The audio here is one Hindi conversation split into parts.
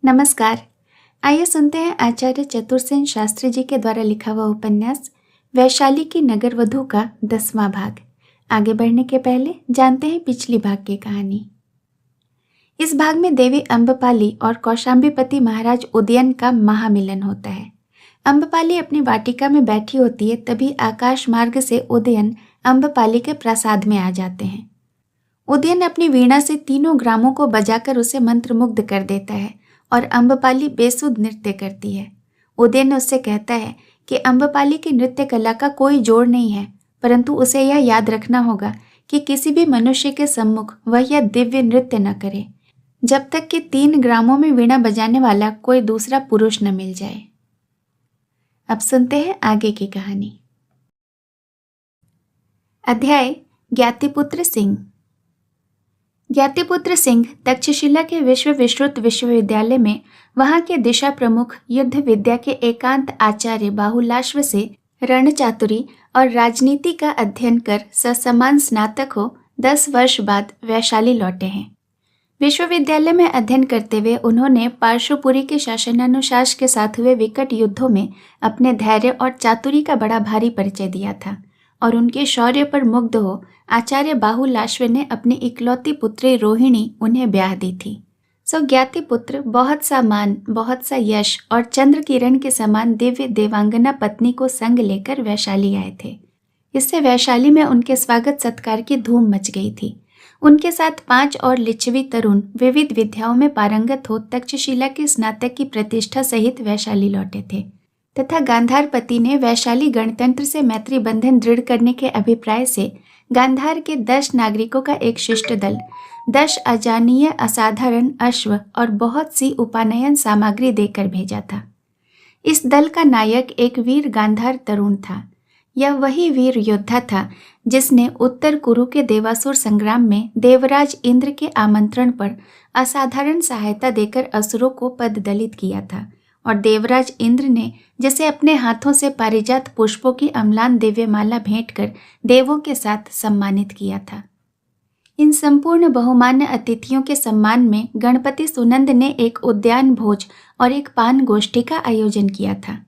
नमस्कार। आइए सुनते हैं आचार्य चतुरसेन शास्त्री जी के द्वारा लिखा हुआ उपन्यास वैशाली की नगरवधू का 10वां भाग। आगे बढ़ने के पहले जानते हैं पिछली भाग की कहानी। इस भाग में देवी अम्बपाली और कौशाम्बीपति महाराज उदयन का महामिलन होता है। अम्बपाली अपनी वाटिका में बैठी होती है, तभी आकाश मार्ग से उदयन अम्बपाली के प्रासाद में आ जाते हैं। उदयन अपनी वीणा से तीनों ग्रामों को बजाकर उसे मंत्रमुग्ध कर देता है और अम्बपाली बेसुध नृत्य करती है। उदयन उससे कहता है कि अम्बपाली की नृत्य कला का कोई जोड़ नहीं है, परंतु उसे यह याद रखना होगा कि किसी भी मनुष्य के सम्मुख वह यह दिव्य नृत्य न करे जब तक कि 3 ग्रामों में वीणा बजाने वाला कोई दूसरा पुरुष न मिल जाए। अब सुनते हैं आगे की कहानी। अध्याय ज्ञातिपुत्र सिंह। ज्ञातिपुत्र सिंह तक्षशिला के विश्वविश्रुत विश्वविद्यालय में वहां के दिशा प्रमुख युद्ध विद्या के एकांत आचार्य बाहुलाश्व से रणचातुरी और राजनीति का अध्ययन कर ससमान स्नातक हो 10 वर्ष बाद वैशाली लौटे हैं। विश्वविद्यालय में अध्ययन करते हुए उन्होंने पार्श्वपुरी के शासनानुशास के साथ हुए विकट युद्धों में अपने धैर्य और चातुरी का बड़ा भारी परिचय दिया था और उनके शौर्य पर मुग्ध हो आचार्य बाहुलाश्व ने अपनी इकलौती पुत्री रोहिणी उन्हें ब्याह दी थी। सो ज्ञाति पुत्र बहुत सा मान, बहुत सा यश और चंद्र किरण के समान दिव्य देवांगना पत्नी को संग लेकर वैशाली आए थे। इससे वैशाली में उनके स्वागत सत्कार की धूम मच गई थी। उनके साथ 5 और लिच्छवी तरुण विविध विद्याओं में पारंगत हो तक्षशिला के स्नातक की प्रतिष्ठा सहित वैशाली लौटे थे तथा गांधारपति ने वैशाली गणतंत्र से मैत्री बंधन दृढ़ करने के अभिप्राय से गांधार के 10 नागरिकों का एक शिष्ट दल 10 अजानीय असाधारण अश्व और बहुत सी उपानयन सामग्री देकर भेजा था। इस दल का नायक एक वीर गांधार तरुण था। यह वही वीर योद्धा था जिसने उत्तर कुरु के देवासुर संग्राम में देवराज इंद्र के आमंत्रण पर असाधारण सहायता देकर असुरों को पददलित किया था और देवराज इंद्र ने जिसे अपने हाथों से पारिजात पुष्पों की अम्लान दिव्यमाला भेंट कर देवों के साथ सम्मानित किया था। इन संपूर्ण बहुमान्य अतिथियों के सम्मान में गणपति सुनंद ने एक उद्यान भोज और एक पान गोष्ठी का आयोजन किया था।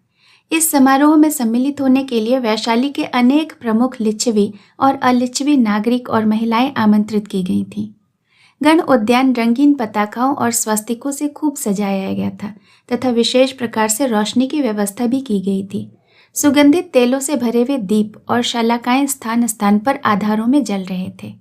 इस समारोह में सम्मिलित होने के लिए वैशाली के अनेक प्रमुख लिच्छवी और अलिच्छवी नागरिक और महिलाएं आमंत्रित की गई थीं। गण उद्यान रंगीन पताकाओं और स्वस्तिकों से खूब सजाया गया था तथा विशेष प्रकार से रोशनी की व्यवस्था भी की गई थी। सुगंधित तेलों से भरे हुए दीप और शलाकाएं स्थान स्थान पर आधारों में जल रहे थे।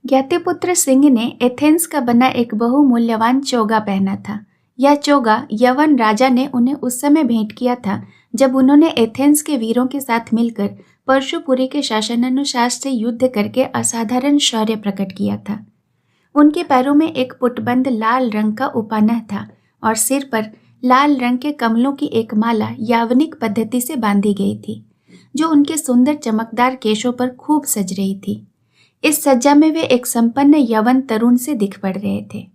ज्ञातिपुत्र सिंह ने एथेंस का बना एक बहुमूल्यवान चोगा पहना था। यह चोगा यवन राजा ने उन्हें उस समय भेंट किया था जब उन्होंने एथेंस के वीरों के साथ मिलकर परशुपुरी के शासनानुशास से युद्ध करके असाधारण शौर्य प्रकट किया था। उनके पैरों में एक पुटबंद लाल रंग का उपानह था और सिर पर लाल रंग के कमलों की एक माला यावनिक पद्धति से बांधी गई थी, जो उनके सुंदर चमकदार केशों पर खूब सज रही थी। इस सज्जा में वे एक संपन्न यवन तरुण से दिख पड़ रहे थे।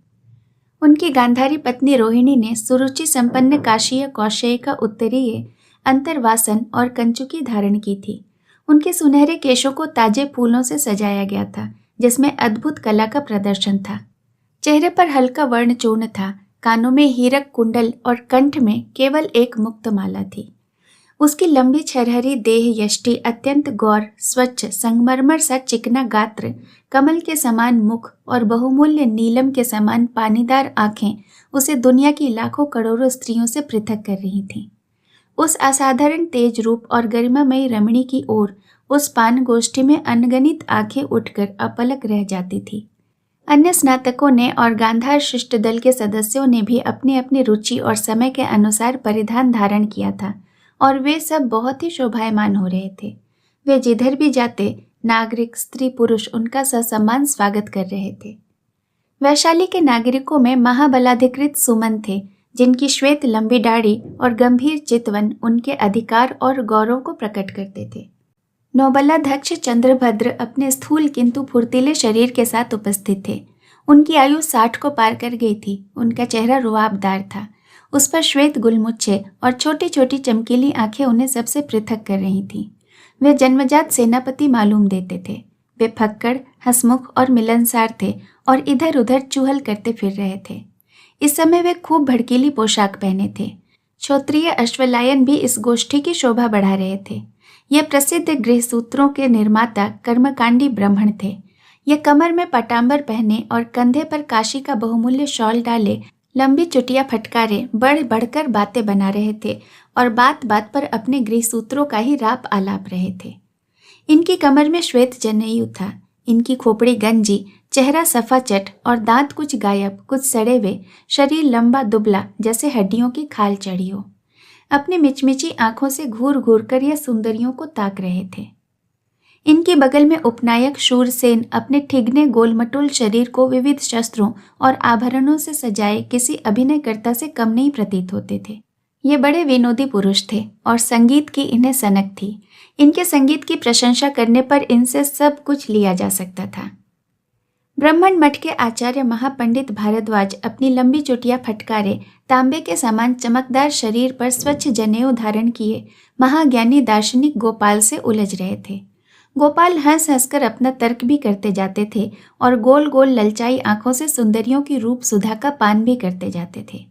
उनकी गांधारी पत्नी रोहिणी ने सुरुचि संपन्न काशीय कौशेय का उत्तरीय अंतर्वासन और कंचुकी धारण की थी। उनके सुनहरे केशों को ताजे फूलों से सजाया गया था, जिसमें अद्भुत कला का प्रदर्शन था। चेहरे पर हल्का वर्ण चूर्ण था, कानों में हीरक कुंडल और कंठ में केवल एक मुक्तमाला थी। उसकी लंबी छरहरी देह यष्टि, अत्यंत गौर, स्वच्छ, संगमरमर सा चिकना गात्र, कमल के समान मुख और बहुमूल्य नीलम के समान पानीदार आंखें उसे दुनिया की लाखों करोड़ों स्त्रियों से पृथक कर रही थीं। उस असाधारण तेज रूप और गरिमामयी रमणी की ओर उस पान गोष्ठी में अनगणित आंखें उठकर अपलक रह जाती थी। अन्य स्नातकों ने और गांधार शिष्ट दल के सदस्यों ने भी अपनी अपनी रुचि और समय के अनुसार परिधान धारण किया था और वे सब बहुत ही शोभायमान हो रहे थे। वे जिधर भी जाते नागरिक, स्त्री, पुरुष उनका ससम्मान स्वागत कर रहे थे। वैशाली के नागरिकों में महाबलाधिकृत सुमन थे, जिनकी श्वेत लंबी दाढ़ी और गंभीर चितवन उनके अधिकार और गौरव को प्रकट करते थे। नौबलाध्यक्ष चंद्रभद्र अपने स्थूल किंतु फुर्तीले शरीर के साथ उपस्थित थे। उनकी आयु 60 को पार कर गई थी। उनका चेहरा रुआबदार था। उस पर श्वेत गुलमुच्छे और छोटी छोटी चमकीली आंखें उन्हें सबसे पृथक कर रही थीं। वे जन्मजात सेनापति मालूम देते थे। वे फक्कड़, हंसमुख और मिलनसार थे और इधर उधर चुहल करते फिर रहे थे। इस समय वे खूब भड़कीली पोशाक पहने थे। क्षत्रिय अश्वलायन भी इस गोष्ठी की शोभा बढ़ा रहे थे। ये प्रसिद्ध गृहसूत्रों के निर्माता कर्मकांडी ब्राह्मण थे। ये कमर में पटांबर पहने और कंधे पर काशी का बहुमूल्य शॉल डाले लंबी चुटिया फटकारे बढ़ बढ़कर बातें बना रहे थे और बात बात पर अपने गृहसूत्रों का ही राप आलाप रहे थे। इनकी कमर में श्वेत जनेऊ था। इनकी खोपड़ी गंजी, चेहरा सफाचट और दांत कुछ गायब, कुछ सड़े हुए, शरीर लंबा दुबला जैसे हड्डियों की खाल चढ़ी हो। अपनी मिचमिची आंखों से घूर घूर कर यह सुंदरियों को ताक रहे थे। इनके बगल में उपनायक शूरसेन अपने ठिगने गोलमटोल शरीर को विविध शस्त्रों और आभरणों से सजाए किसी अभिनयकर्ता से कम नहीं प्रतीत होते थे। ये बड़े विनोदी पुरुष थे और संगीत की इन्हें सनक थी। इनके संगीत की प्रशंसा करने पर इनसे सब कुछ लिया जा सकता था। ब्राह्मण मठ के आचार्य महापंडित भारद्वाज अपनी लंबी चोटियां फटकारे तांबे के समान चमकदार शरीर पर स्वच्छ जनेऊ धारण किए महाज्ञानी दार्शनिक गोपाल से उलझ रहे थे। गोपाल हंस हंसकर अपना तर्क भी करते जाते थे और गोल गोल ललचाई आंखों से सुंदरियों की रूप सुधा का पान भी करते जाते थे।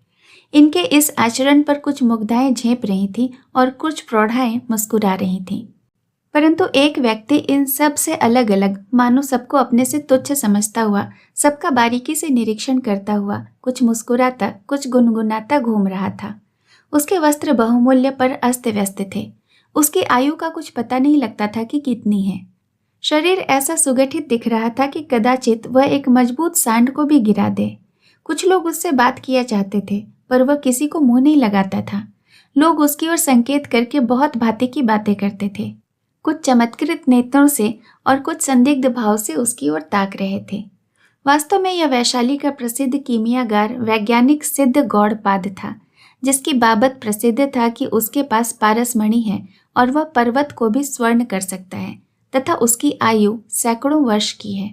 इनके इस आचरण पर कुछ मुग्धाएं झेप रही थीं और कुछ प्रौढ़ाएं मुस्कुरा रही थीं। परंतु एक व्यक्ति इन सब से अलग अलग, मानो सबको अपने से तुच्छ समझता हुआ, सबका बारीकी से निरीक्षण करता हुआ, कुछ मुस्कुराता, कुछ गुनगुनाता घूम रहा था। उसके वस्त्र बहुमूल्य पर अस्त व्यस्त थे। उसकी आयु का कुछ पता नहीं लगता था कि कितनी है। शरीर ऐसा सुगठित दिख रहा था कि कदाचित वह एक मजबूत सांड को भी गिरा दे। कुछ लोग उससे बात किया चाहते थे, पर वह किसी को मुंह नहीं लगाता था। लोग उसकी ओर संकेत करके बहुत भांति की बातें करते थे। कुछ चमत्कृत नेत्रों से और कुछ संदिग्ध भाव से उसकी ओर ताक रहे थे। वास्तव में यह वैशाली का प्रसिद्ध कीमियागार वैज्ञानिक सिद्ध गौड़पाद था, जिसकी बाबत प्रसिद्ध था कि उसके पास पारसमणि है और वह पर्वत को भी स्वर्ण कर सकता है तथा उसकी आयु सैकड़ों वर्ष की है।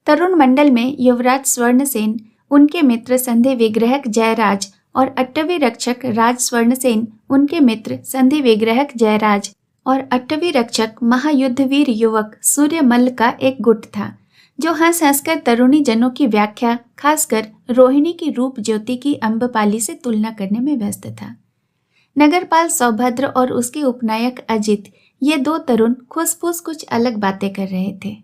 तरुण मंडल में युवराज स्वर्णसेन, उनके मित्र संधि विग्रहक जयराज और अट्टवी रक्षक राज स्वर्णसेन, उनके मित्र संधि विग्रहक जयराज और अट्टवी रक्षक महायुद्धवीर युवक सूर्यमल्ल का एक गुट था, जो हंस हंसकर तरुणी जनों की व्याख्या, खासकर रोहिणी की रूप ज्योति की अम्बपाली से तुलना करने में व्यस्त था। नगरपाल सौभद्र और उसके उपनायक अजित, ये दो तरुण खुसफुस कुछ अलग बातें कर रहे थे।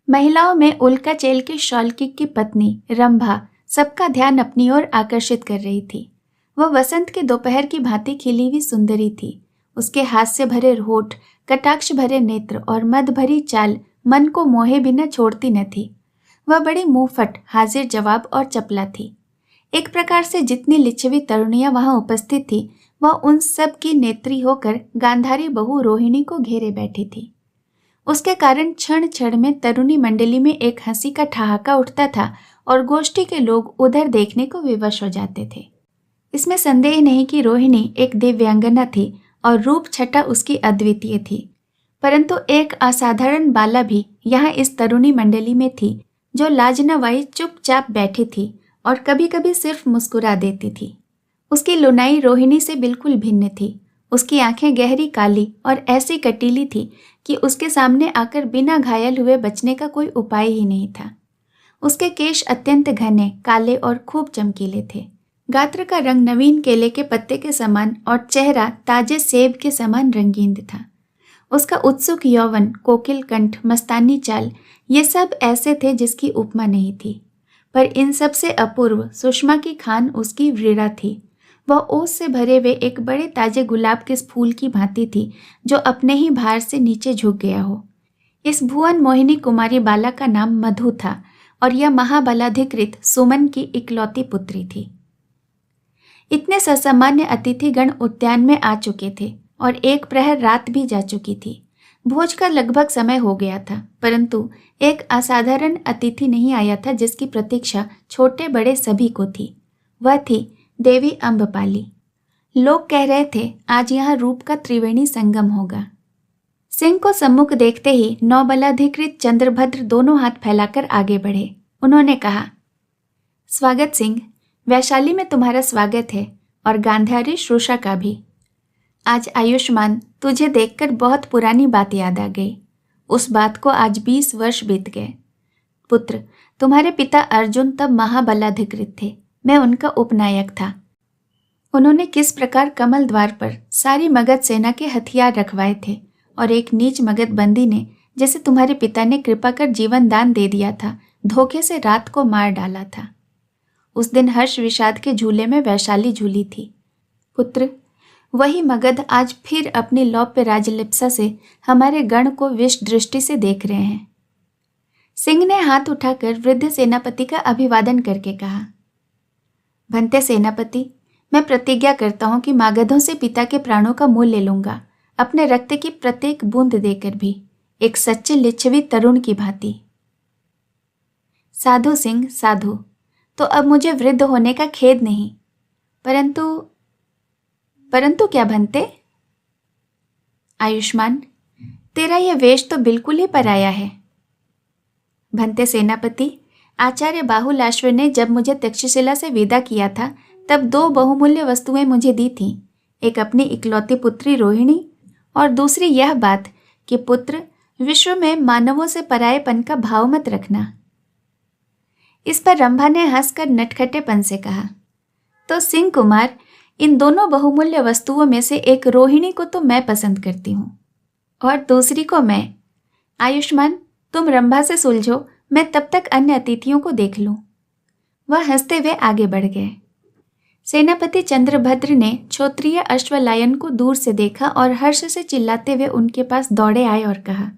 महिलाओं में उल्का चेल के शौल्की की पत्नी रंभा सबका ध्यान अपनी ओर आकर्षित कर रही थी। वह वसंत के दोपहर की भांति खिली हुई सुंदरी थी। उसके हास्य भरे होठ, कटाक्ष भरे नेत्र और मद भरी चाल मन को मोहे बिना छोड़ती न थी। वह बड़ी मुंहफट, हाजिर जवाब और चपला थी। एक प्रकार से जितनी लिच्छवी तरुणियां वहां उपस्थित थी, वह उन सब की नेत्री होकर गांधारी बहू रोहिणी को घेरे बैठी थी। उसके कारण क्षण क्षण में तरुणी मंडली में एक हंसी का ठहाका उठता था और गोष्ठी के लोग उधर देखने को विवश हो जाते थे। इसमें संदेह नहीं कि रोहिणी एक दिव्यांगना थी और रूप छटा उसकी अद्वितीय थी, परंतु एक असाधारण बाला भी यहाँ इस तरुणी मंडली में थी, जो लाजनवाई चुपचाप बैठी थी और कभी कभी सिर्फ मुस्कुरा देती थी। उसकी लुनाई रोहिणी से बिल्कुल भिन्न थी। उसकी आंखें गहरी काली और ऐसी कटीली थी कि उसके सामने आकर बिना घायल हुए बचने का कोई उपाय ही नहीं था। उसके केश अत्यंत घने, काले और खूब चमकीले थे। गात्र का रंग नवीन केले के पत्ते के समान और चेहरा ताजे सेब के समान रंगीन था। उसका उत्सुक यौवन, कोकिल कंठ, मस्तानी चाल, ये सब ऐसे थे जिसकी उपमा नहीं थी। पर इन सब से अपूर्व सुषमा की खान उसकी व्रीड़ा थी। वह ओस से भरे हुए एक बड़े ताजे गुलाब के फूल की भांति थी, जो अपने ही भार से नीचे झुक गया हो। इस भुवन मोहिनी कुमारी बाला का नाम मधु था और यह महाबलाधिकृत सुमन की इकलौती पुत्री थी। इतने ससामान्य अतिथिगण उद्यान में आ चुके थे और एक प्रहर रात भी जा चुकी थी। भोज का लगभग समय हो गया था, परंतु एक असाधारण अतिथि नहीं आया था जिसकी प्रतीक्षा छोटे बड़े सभी को थी। वह थी देवी अम्बपाली। लोग कह रहे थे आज यहाँ रूप का त्रिवेणी संगम होगा। सिंह को सम्मुख देखते ही नौबलाधिकृत चंद्रभद्र दोनों हाथ फैलाकर आगे बढ़े। उन्होंने कहा, स्वागत सिंह, वैशाली में तुम्हारा स्वागत है और गांधारी श्रुषा का भी। आज आयुष्मान, तुझे देखकर बहुत पुरानी बात याद आ गई। उस बात को आज 20 वर्ष बीत गए। पुत्र, तुम्हारे पिता अर्जुन तब महाबलाधिकृत थे। मैं उनका उपनायक था। उन्होंने किस प्रकार कमल द्वार पर सारी मगध सेना के हथियार रखवाए थे और एक नीच मगध बंदी ने, जैसे तुम्हारे पिता ने कृपा कर जीवन दान दे दिया था, धोखे से रात को मार डाला था। उस दिन हर्ष विषाद के झूले में वैशाली झूली थी। पुत्र, वही मगध आज फिर अपनी लौप्य राजलिप्सा से हमारे गण को विष दृष्टि से देख रहे हैं। सिंह ने हाथ उठाकर वृद्ध सेनापति का अभिवादन करके कहा, भंते सेनापति, मैं प्रतिज्ञा करता हूं कि मागधों से पिता के प्राणों का मूल्य लूंगा, अपने रक्त की प्रत्येक बूंद देकर भी, एक सच्चे लिच्छवी तरुण की भांति। साधु सिंह, साधु। तो अब मुझे वृद्ध होने का खेद नहीं, परंतु क्या भंते? आयुष्मान, तेरा यह वेश तो बिल्कुल ही पराया है। भंते सेनापति, आचार्य बाहुलाश्व ने जब मुझे तक्षशिला से विदा किया था तब 2 बहुमूल्य वस्तुएं मुझे दी थीं। एक अपनी इकलौती पुत्री रोहिणी और दूसरी यह बात कि पुत्र, विश्व में मानवों से परायेपन का भाव मत रखना। इस पर रंभा ने हंसकर नटखटेपन से कहा, तो सिंह कुमार, इन दोनों बहुमूल्य वस्तुओं में से एक रोहिणी को तो मैं पसंद करती हूँ और दूसरी को मैं। आयुष्मान, तुम रंभा से सुलझो, मैं तब तक अन्य अतिथियों को देख लूं। वह हंसते हुए आगे बढ़ गए। सेनापति चंद्रभद्र ने क्षोत्रिय अश्वलायन को दूर से देखा और हर्ष से चिल्लाते हुए उनके पास दौड़े आए और कहा,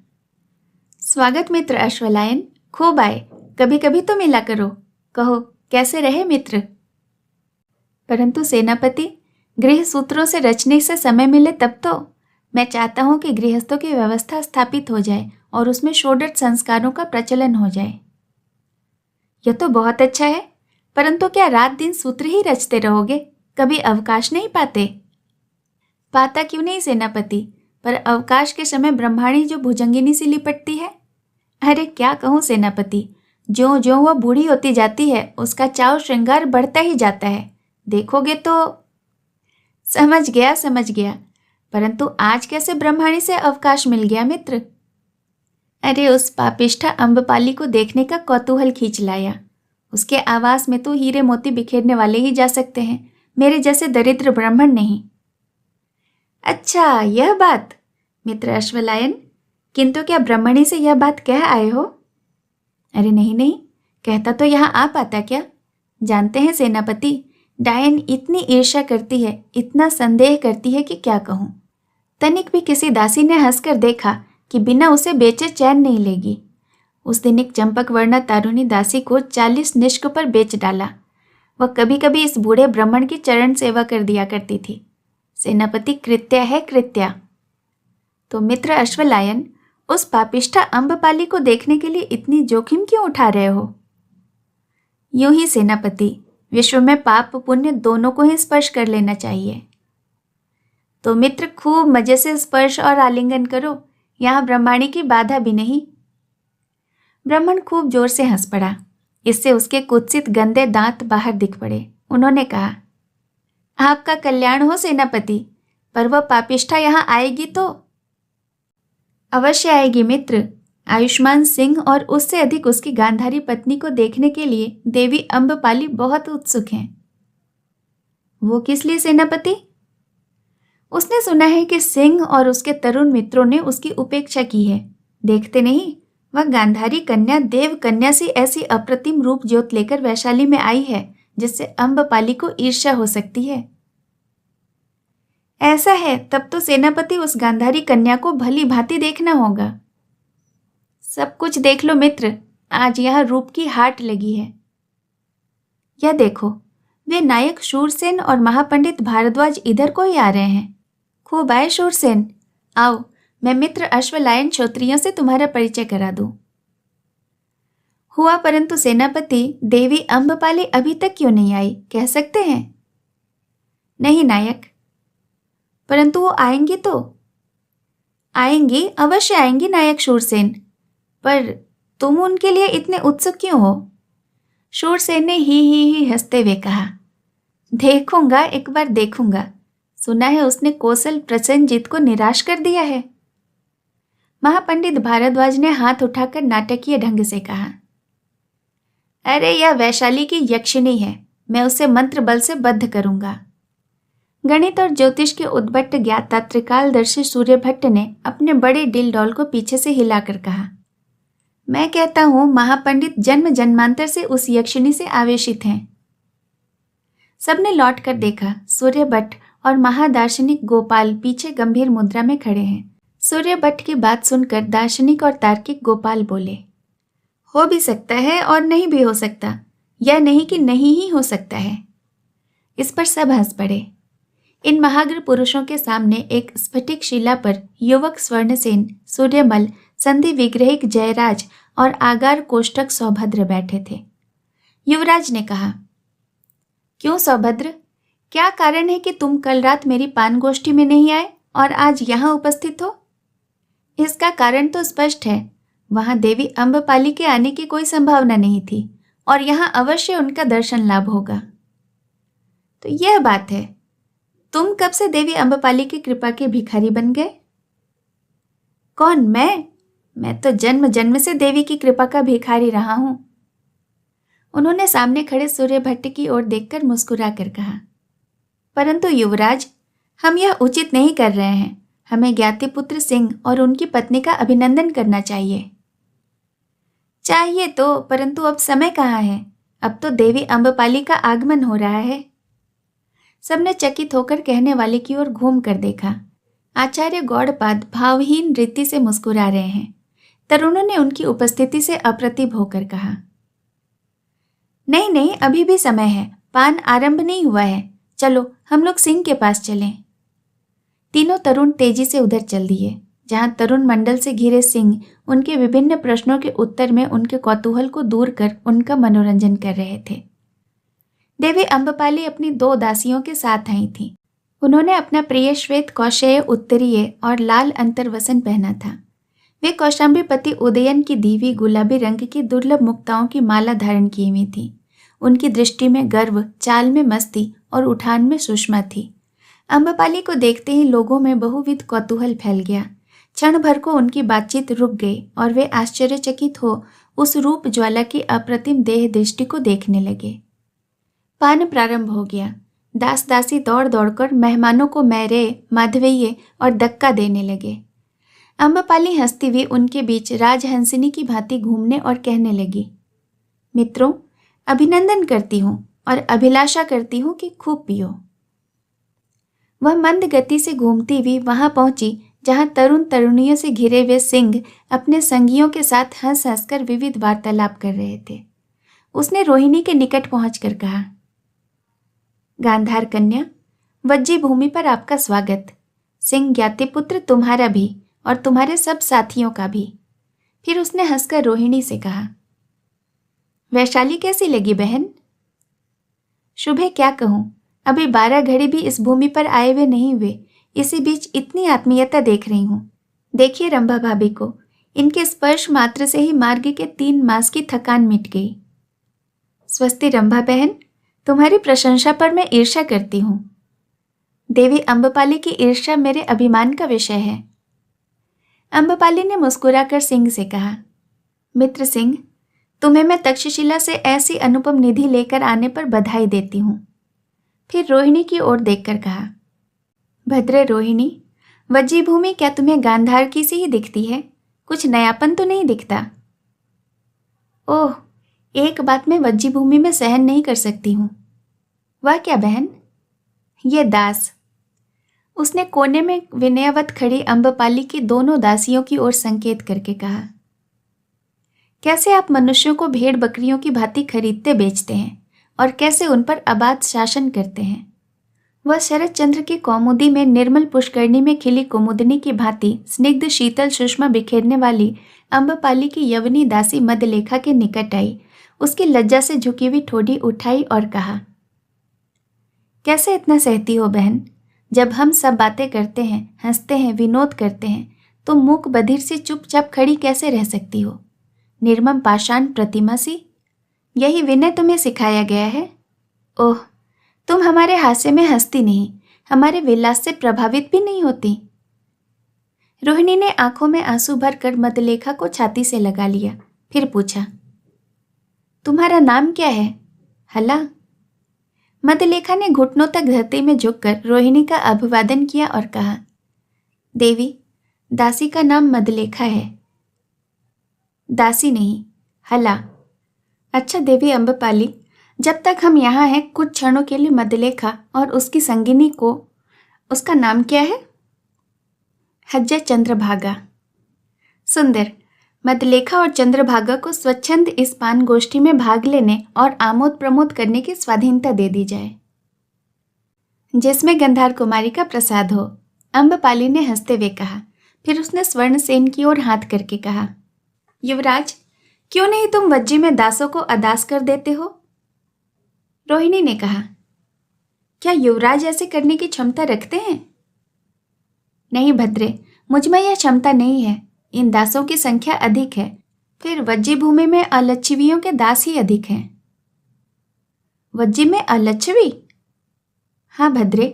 स्वागत मित्र अश्वलायन, खूब आए, कभी कभी तो मिला करो। कहो, कैसे रहे मित्र? परंतु सेनापति, गृह सूत्रों से रचने से समय मिले तब तो। मैं चाहता हूं कि गृहस्थों की व्यवस्था स्थापित हो जाए और उसमें षोडश संस्कारों का प्रचलन हो जाए। यह तो बहुत अच्छा है, परंतु क्या रात दिन सूत्र ही रचते रहोगे? कभी अवकाश नहीं पाते? पाता क्यों नहीं सेनापति, पर अवकाश के समय ब्रह्माणी जो भुजंगिनी से लिपटती है। अरे क्या कहूँ सेनापति, ज्यों ज्यों वह बूढ़ी होती जाती है उसका चाव श्रृंगार बढ़ता ही जाता है। देखोगे तो। समझ गया, परंतु आज कैसे ब्रह्माणी से अवकाश मिल गया मित्र? अरे उस पापिष्ठा अम्बपाली को देखने का कौतूहल खींच लाया। उसके आवास में तो हीरे मोती बिखेरने वाले ही जा सकते हैं, मेरे जैसे दरिद्र ब्राह्मण नहीं। अच्छा यह बात, मित्र अश्वलायन, किंतु क्या ब्रह्मणी से यह बात कह आए हो? अरे नहीं, कहता तो यहाँ आ पाता क्या? जानते हैं सेनापति, डायन इतनी ईर्ष्या करती है, इतना संदेह करती है कि क्या कहूँ। तनिक भी किसी दासी ने हंसकर देखा कि बिना उसे बेचे चैन नहीं लेगी। उस दिन एक चंपक वर्णा तारुणी दासी को 40 निष्क पर बेच डाला। वह कभी कभी इस बूढ़े ब्राह्मण की चरण सेवा कर दिया करती थी। सेनापति, कृत्या है कृत्या। तो मित्र अश्वलायन, उस पापिष्ठा अम्बपाली को देखने के लिए इतनी जोखिम क्यों उठा रहे हो? यूं ही सेनापति, विश्व में पाप पुण्य दोनों को ही स्पर्श कर लेना चाहिए। तो मित्र, खूब मजे से स्पर्श और आलिंगन करो, यहाँ ब्रह्माणी की बाधा भी नहीं। ब्राह्मण खूब जोर से हंस पड़ा। इससे उसके कुत्सित गंदे दांत बाहर दिख पड़े। उन्होंने कहा, आपका कल्याण हो सेनापति, पर वह पापिष्ठा यहाँ आएगी तो? अवश्य आएगी मित्र। आयुष्मान सिंह और उससे अधिक उसकी गांधारी पत्नी को देखने के लिए देवी अम्बपाली बहुत उत्सुक हैं। वो किस लिए सेनापति? उसने सुना है कि सिंह और उसके तरुण मित्रों ने उसकी उपेक्षा की है। देखते नहीं, वह गांधारी कन्या देव कन्या सी ऐसी अप्रतिम रूप ज्योत लेकर वैशाली में आई है जिससे अम्बपाली को ईर्ष्या हो सकती है। ऐसा है, तब तो सेनापति उस गांधारी कन्या को भली भांति देखना होगा। सब कुछ देख लो मित्र, आज यहाँ रूप की हाट लगी है। यह देखो, वे नायक शूरसेन और महापंडित भारद्वाज इधर को ही आ रहे हैं। खूब आए शूरसेन, आओ, मैं मित्र अश्वलायन क्षत्रियों से तुम्हारा परिचय करा दूं। हुआ, परंतु सेनापति, देवी अम्बपाली अभी तक क्यों नहीं आई, कह सकते हैं? नहीं नायक। परंतु वो आएंगी तो? आएंगी, अवश्य आएंगी नायक शूरसेन, पर तुम उनके लिए इतने उत्सुक क्यों हो? शूरसेन ने ही हंसते हुए कहा, देखूंगा, एक बार देखूंगा। सुना है उसने कौशल प्रसेनजीत को निराश कर दिया है। महापंडित भारद्वाज ने हाथ उठाकर नाटकीय ढंग से कहा, अरे यह वैशाली की यक्षिणी है, मैं उसे मंत्र बल से बद्ध करूंगा। गणित और ज्योतिष के उद्भट ज्ञाता त्रिकालदर्शी सूर्यभट्ट ने अपने बड़े डिल डॉल को पीछे से हिलाकर कहा, मैं कहता हूं महापंडित जन्म जन्मांतर से उस यक्षिणी से आवेशित हैं। सबने लौट कर देखा। सूर्यभट्ट और महादार्शनिक गोपाल पीछे गंभीर मुद्रा में खड़े हैं। सूर्यभट्ट की बात सुनकर दार्शनिक और तार्किक गोपाल बोले, हो भी सकता है और नहीं भी हो सकता, यह नहीं कि नहीं ही हो सकता है। इस पर सब हंस पड़े। इन महाग्र पुरुषों के सामने एक स्फटिक शिला पर युवक स्वर्णसेन, सूर्यमल, संधि विग्रहिक जयराज और आगार कोष्ठक सौभद्र बैठे थे। युवराज ने कहा, क्यों सौभद्र, क्या कारण है कि तुम कल रात मेरी पान गोष्ठी में नहीं आए और आज यहाँ उपस्थित हो? इसका कारण तो स्पष्ट है। वहां देवी अम्बपाली के आने की कोई संभावना नहीं थी और यहाँ अवश्य उनका दर्शन लाभ होगा। तो यह बात है, तुम कब से देवी अम्बपाली की कृपा के भिखारी बन गए? कौन, मैं तो जन्म जन्म से देवी की कृपा का भिखारी रहा हूं। उन्होंने सामने खड़े सूर्यभट्ट की ओर देखकर मुस्कुरा कर कहा, परंतु युवराज, हम यह उचित नहीं कर रहे हैं। हमें ज्ञातिपुत्र सिंह और उनकी पत्नी का अभिनंदन करना चाहिए। चाहिए तो, परंतु अब समय कहाँ है? अब तो देवी अम्बपाली का आगमन हो रहा है। सबने चकित होकर कहने वाले की ओर घूम कर देखा। आचार्य गौड़पाद भावहीन रीति से मुस्कुरा रहे हैं। तरुणों ने उनकी उपस्थिति से अप्रतिभ होकर कहा, नहीं नहीं, अभी भी समय है, पान आरंभ नहीं हुआ है, चलो हम लोग सिंह के पास चलें। तीनों तरुण तेजी से उधर चल दिए, जहां तरुण मंडल से घिरे सिंह उनके विभिन्न प्रश्नों के उत्तर में उनके कौतूहल को दूर कर उनका मनोरंजन कर रहे थे। देवी अम्बपाली अपनी 2 दासियों के साथ आई थी। उन्होंने अपना प्रिय श्वेत कौशेय उत्तरीय और लाल अंतर्वसन पहना था। वे कौशाम्बीपति उदयन की दीवी गुलाबी रंग की दुर्लभ मुक्ताओं की माला धारण की हुई थी। उनकी दृष्टि में गर्व, चाल में मस्ती और उठान में सुषमा थी। अम्बपाली को देखते ही लोगों में बहुविध कौतूहल फैल गया। क्षण भर को उनकी बातचीत रुक गई और वे आश्चर्यचकित हो उस रूप ज्वाला की अप्रतिम देह दृष्टि को देखने लगे। पान प्रारंभ हो गया। दास दासी दौड़ दौड़कर मेहमानों को मैरे, माधवेय और धक्का देने लगे। अम्बपाली हंसती हुई उनके बीच राजहंसिनी की भांति घूमने और कहने लगी, मित्रों, अभिनंदन करती हूँ और अभिलाषा करती हूँ कि खूब पियो। वह मंद गति से घूमती हुई वहां पहुंची जहां तरुण तरुणियों से घिरे हुए सिंह अपने संगियों के साथ हंस हंसकर विविध वार्तालाप कर रहे थे। उसने रोहिणी के निकट पहुंचकर कहा, गांधार कन्या, वज्जी भूमि पर आपका स्वागत। सिंह ज्ञातिपुत्र तुम्हारा भी और तुम्हारे सब साथियों का भी। फिर उसने हंसकर रोहिणी से कहा, वैशाली कैसी लगी बहन? शुभे क्या कहूं, अभी 12 घड़ी भी इस भूमि पर आए हुए नहीं हुए, इसी बीच इतनी आत्मीयता देख रही हूं। देखिए रंभा भाभी को, इनके स्पर्श मात्र से ही मार्ग के 3 मास की थकान मिट गई। स्वस्ति रंभा बहन, तुम्हारी प्रशंसा पर मैं ईर्ष्या करती हूं। देवी अम्बपाली की ईर्ष्या मेरे अभिमान का विषय है। अम्बपाली ने मुस्कुराकर सिंह से कहा, मित्र सिंह, तुम्हें मैं तक्षशिला से ऐसी अनुपम निधि लेकर आने पर बधाई देती हूं। फिर रोहिणी की ओर देखकर कहा, भद्रे रोहिणी, वज्जी भूमि क्या तुम्हें गांधार की सी ही दिखती है? कुछ नयापन तो नहीं दिखता? ओह, एक बात मैं वज्जी भूमि में सहन नहीं कर सकती हूँ। वह क्या बहन? ये दास। उसने कोने में विनयवत खड़ी अम्बपाली की दोनों दासियों की ओर संकेत करके कहा, कैसे आप मनुष्यों को भेड़ बकरियों की भांति खरीदते बेचते हैं और कैसे उन पर अबाध शासन करते हैं। वह शरद चंद्र की कौमुदी में निर्मल पुष्करणी में खिली कुमुदनी की भांति स्निग्ध शीतल सुषमा बिखेरने वाली अम्बपाली की यवनी दासी मदलेखा के निकट आई, उसकी लज्जा से झुकी हुई ठोड़ी उठाई और कहा, कैसे इतना सहती हो बहन? जब हम सब बातें करते हैं, हंसते हैं, विनोद करते हैं, तो मूक बधिर से चुपचाप खड़ी कैसे रह सकती हो? निर्मम पाषाण प्रतिमा सी। यही विनय तुम्हें सिखाया गया है? ओह, तुम हमारे हास्य में हंसती नहीं, हमारे विलास से प्रभावित भी नहीं होती। रोहिणी ने आंखों में आंसू भरकर मदलेखा को छाती से लगा लिया। फिर पूछा, तुम्हारा नाम क्या है? हला। मदलेखा ने घुटनों तक धरती में झुककर रोहिणी का अभिवादन किया और कहा, देवी, दासी का नाम मदलेखा है। दासी नहीं, हला। अच्छा देवी अम्बपाली, जब तक हम यहाँ हैं कुछ क्षणों के लिए मदलेखा और उसकी संगिनी को, उसका नाम क्या है? हज्जा चंद्रभागा। सुंदर। मदलेखा और चंद्रभागा को स्वच्छंद इस पान गोष्ठी में भाग लेने और आमोद प्रमोद करने की स्वाधीनता दे दी जाए, जिसमें गंधार कुमारी का प्रसाद हो, अम्बपाली ने हंसते हुए कहा। फिर उसने स्वर्णसेन की ओर हाथ करके कहा, युवराज, क्यों नहीं तुम वज्जी में दासों को अदास कर देते हो? रोहिणी ने कहा, क्या युवराज ऐसे करने की क्षमता रखते हैं? नहीं भद्रे, मुझ में यह क्षमता नहीं है। इन दासों की संख्या अधिक है, फिर वज्जी भूमि में अलच्छवियों के दास ही अधिक हैं। वज्जी में अलच्छवी? हाँ भद्रे,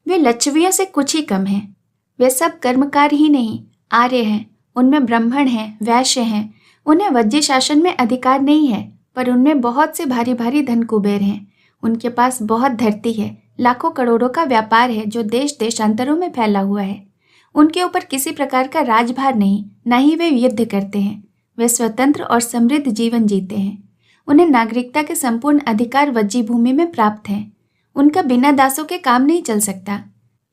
वे लच्छवियों से कुछ ही कम हैं। वे सब कर्मकार ही नहीं, आर्य हैं। उनमें ब्राह्मण हैं, वैश्य हैं। उन्हें वज्जी शासन में अधिकार नहीं है, पर उनमें बहुत से भारी भारी धन कुबेर हैं। उनके पास बहुत धरती है, लाखों करोड़ों का व्यापार है जो देश देशांतरों में फैला हुआ है। उनके ऊपर किसी प्रकार का राजभार नहीं, न ही वे युद्ध करते हैं। वे स्वतंत्र और समृद्ध जीवन जीते हैं। उन्हें नागरिकता के संपूर्ण अधिकार वज्जी भूमि में प्राप्त हैं। उनका बिना दासों के काम नहीं चल सकता।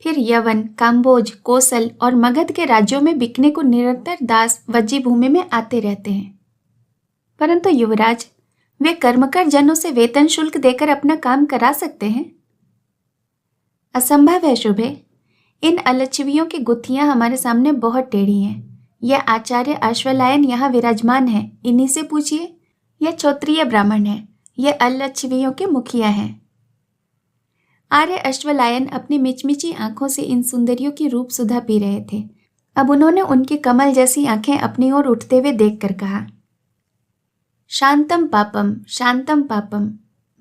फिर यवन, काम्बोज, कोसल और मगध के राज्यों में बिकने को निरंतर दास वज्जी भूमि में आते रहते हैं। परंतु युवराज, वे कर्मकर जनों से वेतन शुल्क देकर अपना काम करा सकते हैं? असंभव है शुभे। इन अलच्छवियों की गुत्थियां हमारे सामने बहुत टेढ़ी हैं। यह आचार्य अश्वलायन यहाँ विराजमान है, इन्हीं से पूछिए। यह क्षत्रिय ब्राह्मण है, यह अलच्छवियों के मुखिया हैं। आर्य अश्वलायन अपनी मिचमिची आंखों से इन सुंदरियों की रूप सुधा पी रहे थे। अब उन्होंने उनकी कमल जैसी आंखें अपनी ओर उठते हुए देखकर कहा, शांतम पापम, शांतम पापम।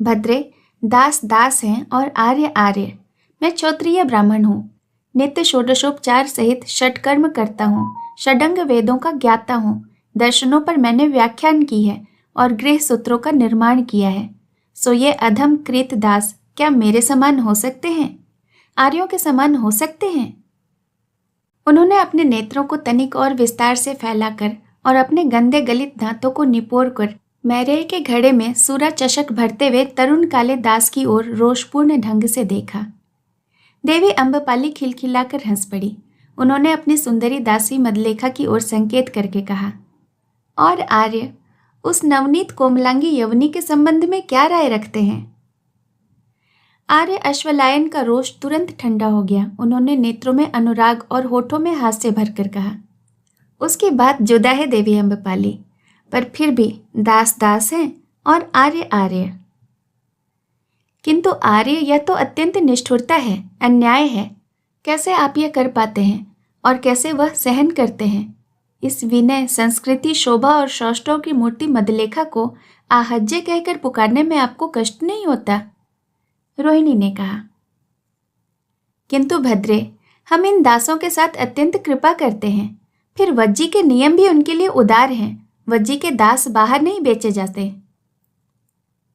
भद्रे, दास दास हैं और आर्य आर्य। मैं क्षत्रिय ब्राह्मण हूँ। नित्य षोडशोपचार सहित षटकर्म करता हूँ। षडंग वेदों का ज्ञाता हूँ। दर्शनों पर मैंने व्याख्यान की है और गृह सूत्रों का निर्माण किया है। सो ये अधम कृत दास क्या मेरे समान हो सकते हैं? आर्यों के समान हो सकते हैं? उन्होंने अपने नेत्रों को तनिक और विस्तार से फैलाकर और अपने गंदे गलित दांतों को निपोड़कर मैरे के घड़े में सूरा चषक भरते हुए तरुण काले दास की ओर रोषपूर्ण ढंग से देखा। देवी अम्बपाली खिलखिलाकर हंस पड़ी। उन्होंने अपनी सुंदरी दासी मदलेखा की ओर संकेत करके कहा, और आर्य, उस नवनीत कोमलांगी यवनी के संबंध में क्या राय रखते हैं? आर्य अश्वलायन का रोष तुरंत ठंडा हो गया। उन्होंने नेत्रों में अनुराग और होठों में हास्य भरकर कहा, उसकी बात जुदा है देवी अम्बपाली, पर फिर भी दास दास हैं और आर्य आर्य। किंतु आर्य, यह तो अत्यंत निष्ठुरता है, अन्याय है। कैसे आप यह कर पाते हैं और कैसे वह सहन करते हैं? इस विनय, संस्कृति, शोभा और सौष्ठव की मूर्ति मदलेखा को आहज्य कहकर पुकारने में आपको कष्ट नहीं होता? रोहिणी ने कहा, किंतु भद्रे, हम इन दासों के साथ अत्यंत कृपा करते हैं। फिर वज्जी के नियम भी उनके लिए उदार हैं। वज्जी के दास बाहर नहीं बेचे जाते।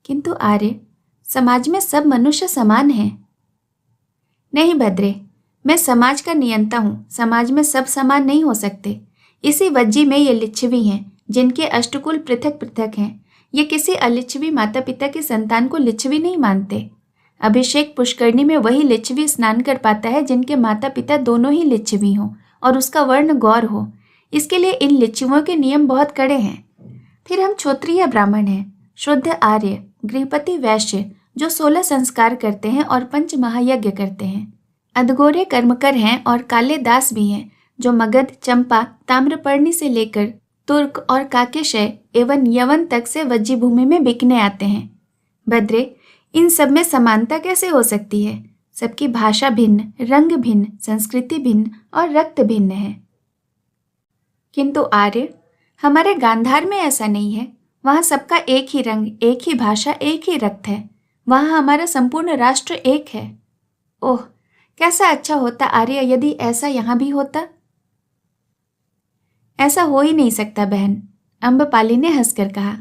किंतु आर्य, समाज में सब मनुष्य समान हैं। नहीं भद्रे, मैं समाज का नियंता हूँ। समाज में सब समान नहीं हो सकते। इसी वज्जी में ये लिच्छवी हैं, जिनके अष्टकुल पृथक पृथक हैं। ये किसी अलिच्छवी माता पिता की संतान को लिच्छवी नहीं मानते। अभिषेक पुष्करणी में वही लिच्छवी स्नान कर पाता है जिनके माता पिता दोनों ही लिच्छवी हों और उसका वर्ण गौर हो। इसके लिए इन लिच्छवियों के नियम बहुत कड़े हैं। फिर हम क्षत्रिय ब्राह्मण हैं, शुद्ध आर्य, गृहपति वैश्य, जो 16 संस्कार करते हैं और 5 महायज्ञ करते हैं। अधगोरे कर्मकर हैं और काले दास भी हैं, जो मगध, चंपा, ताम्रपर्णी से लेकर तुर्क और काकेशय एवं यवन तक से वज्जी भूमि में बिकने आते हैं। भद्रे, इन सब में समानता कैसे हो सकती है? सबकी भाषा भिन्न, रंग भिन्न, संस्कृति भिन्न और रक्त भिन्न है। किंतु आर्य, हमारे गांधार में ऐसा नहीं है। वहाँ सबका एक ही रंग, एक ही भाषा, एक ही रक्त है। वहाँ हमारा संपूर्ण राष्ट्र एक है। ओह, कैसा अच्छा होता आर्य यदि ऐसा यहाँ भी होता। ऐसा हो ही नहीं सकता बहन, अम्बपाली ने हंसकर कहा।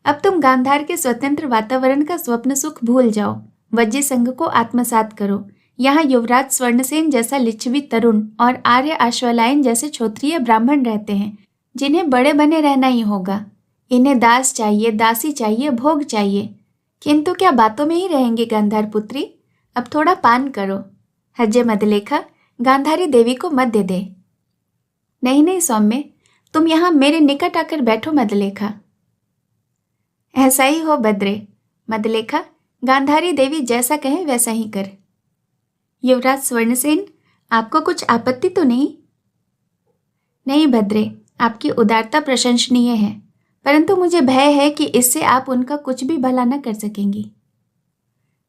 अब तुम गांधार के स्वतंत्र वातावरण का स्वप्न सुख भूल जाओ। वज्जी संघ को आत्मसात करो। यहाँ युवराज स्वर्णसेन जैसा लिच्छवी तरुण और आर्य आश्वलायन जैसे क्षत्रिय ब्राह्मण रहते हैं, जिन्हें बड़े बने रहना ही होगा। इन्हें दास चाहिए, दासी चाहिए, भोग चाहिए। किंतु क्या बातों में ही रहेंगे गांधार पुत्री? अब थोड़ा पान करो। हज्जे मदलेखा, गांधारी देवी को मध्य दे। नहीं नहीं सौम्य, तुम यहाँ मेरे निकट आकर बैठो मदलेखा। ऐसा ही हो भद्रे। मदलेखा, गांधारी देवी जैसा कहे वैसा ही कर। युवराज स्वर्णसेन, आपको कुछ आपत्ति तो नहीं? नहीं भद्रे, आपकी उदारता प्रशंसनीय है, परंतु मुझे भय है कि इससे आप उनका कुछ भी भला न कर सकेंगी।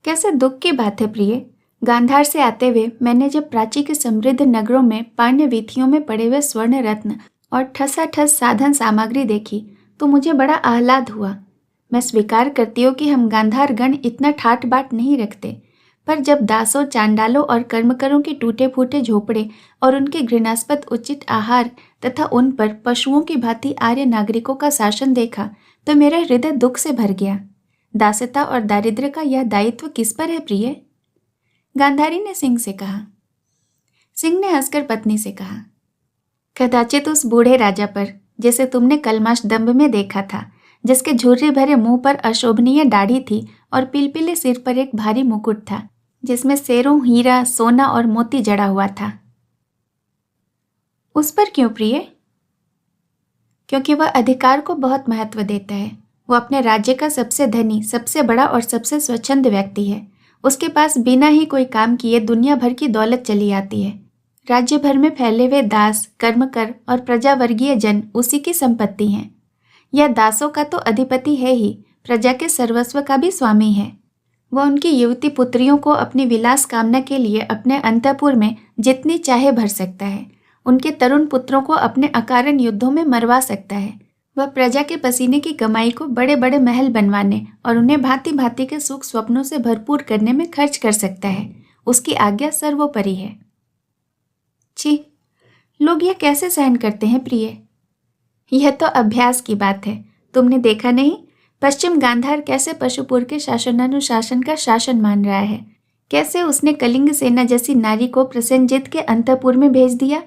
कैसे दुख की बात है प्रिय। गांधार से आते हुए मैंने जब प्राची के समृद्ध नगरों में पाण्य वीथियों में पड़े हुए स्वर्ण रत्न और ठसाठस साधन सामग्री देखी तो मुझे बड़ा आह्लाद हुआ। मैं स्वीकार करती हूँ कि हम गांधार गण इतना ठाट बाट नहीं रखते, पर जब दासों, चांडालों और कर्मकरों के टूटे फूटे झोपड़े और उनके घृणास्पद उचित आहार तथा उन पर पशुओं की भांति आर्य नागरिकों का शासन देखा तो मेरा हृदय दुख से भर गया। दासता और दारिद्र्य का यह दायित्व किस पर है प्रिय? गांधारी ने सिंह से कहा। सिंह ने हंसकर पत्नी से कहा, कदाचित उस बूढ़े राजा पर जिसे तुमने कलमाश दंभ में देखा था, जिसके झुर्री भरे मुंह पर अशोभनीय दाढ़ी थी और पिलपिले सिर पर एक भारी मुकुट था जिसमें सेरों, हीरा, सोना और मोती जड़ा हुआ था। उस पर क्यों प्रिय? क्योंकि वह अधिकार को बहुत महत्व देता है। वो अपने राज्य का सबसे धनी, सबसे बड़ा और सबसे स्वच्छंद व्यक्ति है। उसके पास बिना ही कोई काम किए दुनिया भर की दौलत चली आती है। राज्य भर में फैले हुए दास, कर्मकर और प्रजावर्गीय जन उसी की संपत्ति हैं। यह दासों का तो अधिपति है ही, प्रजा के सर्वस्व का भी स्वामी है। वह उनकी युवती पुत्रियों को अपनी विलास कामना के लिए अपने अंतःपुर में जितनी चाहे भर सकता है। उनके तरुण पुत्रों को अपने अकारण युद्धों में मरवा सकता है। वह प्रजा के पसीने की कमाई को बड़े बड़े महल बनवाने और उन्हें भांति भांति के सुख स्वप्नों से भरपूर करने में खर्च कर सकता है। उसकी आज्ञा सर्वोपरि है। छी, लोग यह कैसे सहन करते हैं प्रिय? यह तो अभ्यास की बात है। तुमने देखा नहीं, पश्चिम गांधार कैसे पशुपुर के शासनानुशासन का शासन मान रहा है। कैसे उसने कलिंग सेना जैसी नारी को प्रसेनजित के अंतःपुर में भेज दिया।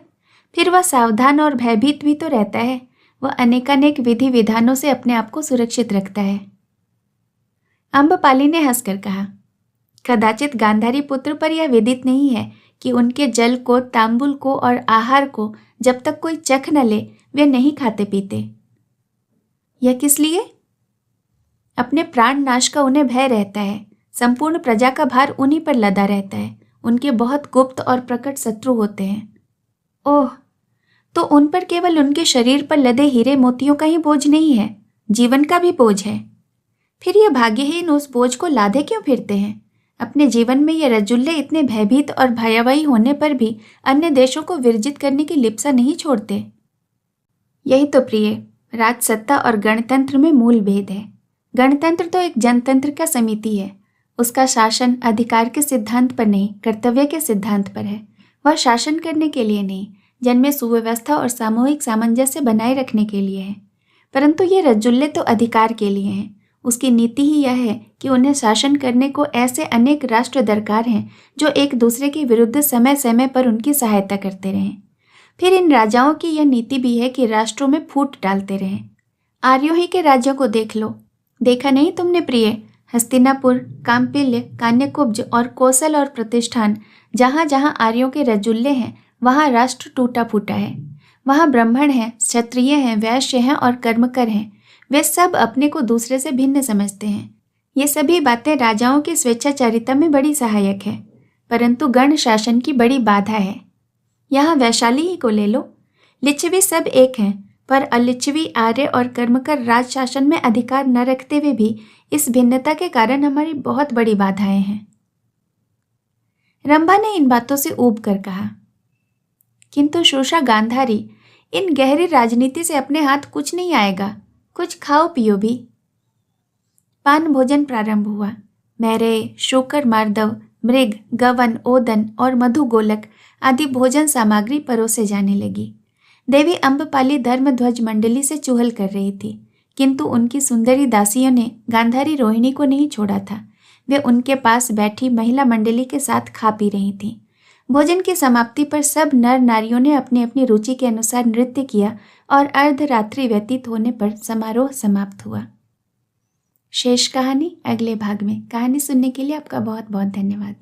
फिर वह सावधान और भयभीत भी तो रहता है। वह अनेकानेक विधि विधानों से अपने आप को सुरक्षित रखता है। अम्बपाली ने हंसकर कहा, कदाचित गांधारी पुत्र पर यह विदित नहीं है कि उनके जल को, तांबुल को और आहार को जब तक कोई चख न ले वे नहीं खाते पीते। यह किस लिए? अपने प्राण नाश का उन्हें भय रहता है। संपूर्ण प्रजा का भार उन्हीं पर लदा रहता है। उनके बहुत गुप्त और प्रकट शत्रु होते हैं। ओह, तो उन पर केवल उनके शरीर पर लदे हीरे मोतियों का ही बोझ नहीं है, जीवन का भी बोझ है। फिर ये भाग्यहीन उस बोझ को लादे क्यों फिरते हैं? अपने जीवन में ये रजुल्ले इतने भयभीत और भयावही होने पर भी अन्य देशों को विरजित करने की लिप्सा नहीं छोड़ते। यही तो प्रिय, राजसत्ता और गणतंत्र में मूल भेद है। गणतंत्र तो एक जनतंत्र का समिति है। उसका शासन अधिकार के सिद्धांत पर नहीं, कर्तव्य के सिद्धांत पर है। वह शासन करने के लिए नहीं, जन में सुव्यवस्था और सामूहिक सामंजस्य बनाए रखने के लिए है। परंतु ये रज्जुल्ले तो अधिकार के लिए हैं। उसकी नीति ही यह है कि उन्हें शासन करने को ऐसे अनेक राष्ट्र दरकार हैं जो एक दूसरे के विरुद्ध समय समय पर उनकी सहायता करते रहें। फिर इन राजाओं की यह नीति भी है कि राष्ट्रों में फूट डालते रहें। आर्यों ही के राज्यों को देख लो। देखा नहीं तुमने प्रिय, हस्तिनापुर, काम्पिल्य, कान्यकुब्ज और कौशल और प्रतिष्ठान, जहाँ जहाँ आर्यों के रजुल्ले हैं वहाँ राष्ट्र टूटा फूटा है। वहाँ ब्राह्मण हैं, क्षत्रिय हैं, वैश्य हैं और कर्मकर हैं। वे सब अपने को दूसरे से भिन्न समझते हैं। ये सभी बातें राजाओं की स्वेच्छाचारिता में बड़ी सहायक है, परंतु गण शासन की बड़ी बाधा है। यहाँ वैशाली ही को ले लो। लिच्छवी सब एक हैं, पर अलिच्छवी, आर्य और कर्मकर राज शासन में अधिकार न रखते हुए भी इस भिन्नता के कारण हमारी बहुत बड़ी बाधाएं हैं। रंभा ने इन बातों से ऊब कर कहा, किंतु शोषा गांधारी, इन गहरी राजनीति से अपने हाथ कुछ नहीं आएगा। कुछ खाओ पियो भी। पान भोजन प्रारंभ हुआ। मैरे, शूकर, मार्दव, मृग, गवन, ओदन और मधु गोलक आदि भोजन सामग्री परोसे जाने लगी। देवी अम्बपाली धर्मध्वज मंडली से चुहल कर रही थी, किंतु उनकी सुंदरी दासियों ने गांधारी रोहिणी को नहीं छोड़ा था। वे उनके पास बैठी महिला मंडली के साथ खा पी रही थीं। भोजन की समाप्ति पर सब नर नारियों ने अपनी अपनी रुचि के अनुसार नृत्य किया और अर्धरात्रि व्यतीत होने पर समारोह समाप्त हुआ। शेष कहानी अगले भाग में। कहानी सुनने के लिए आपका बहुत बहुत धन्यवाद।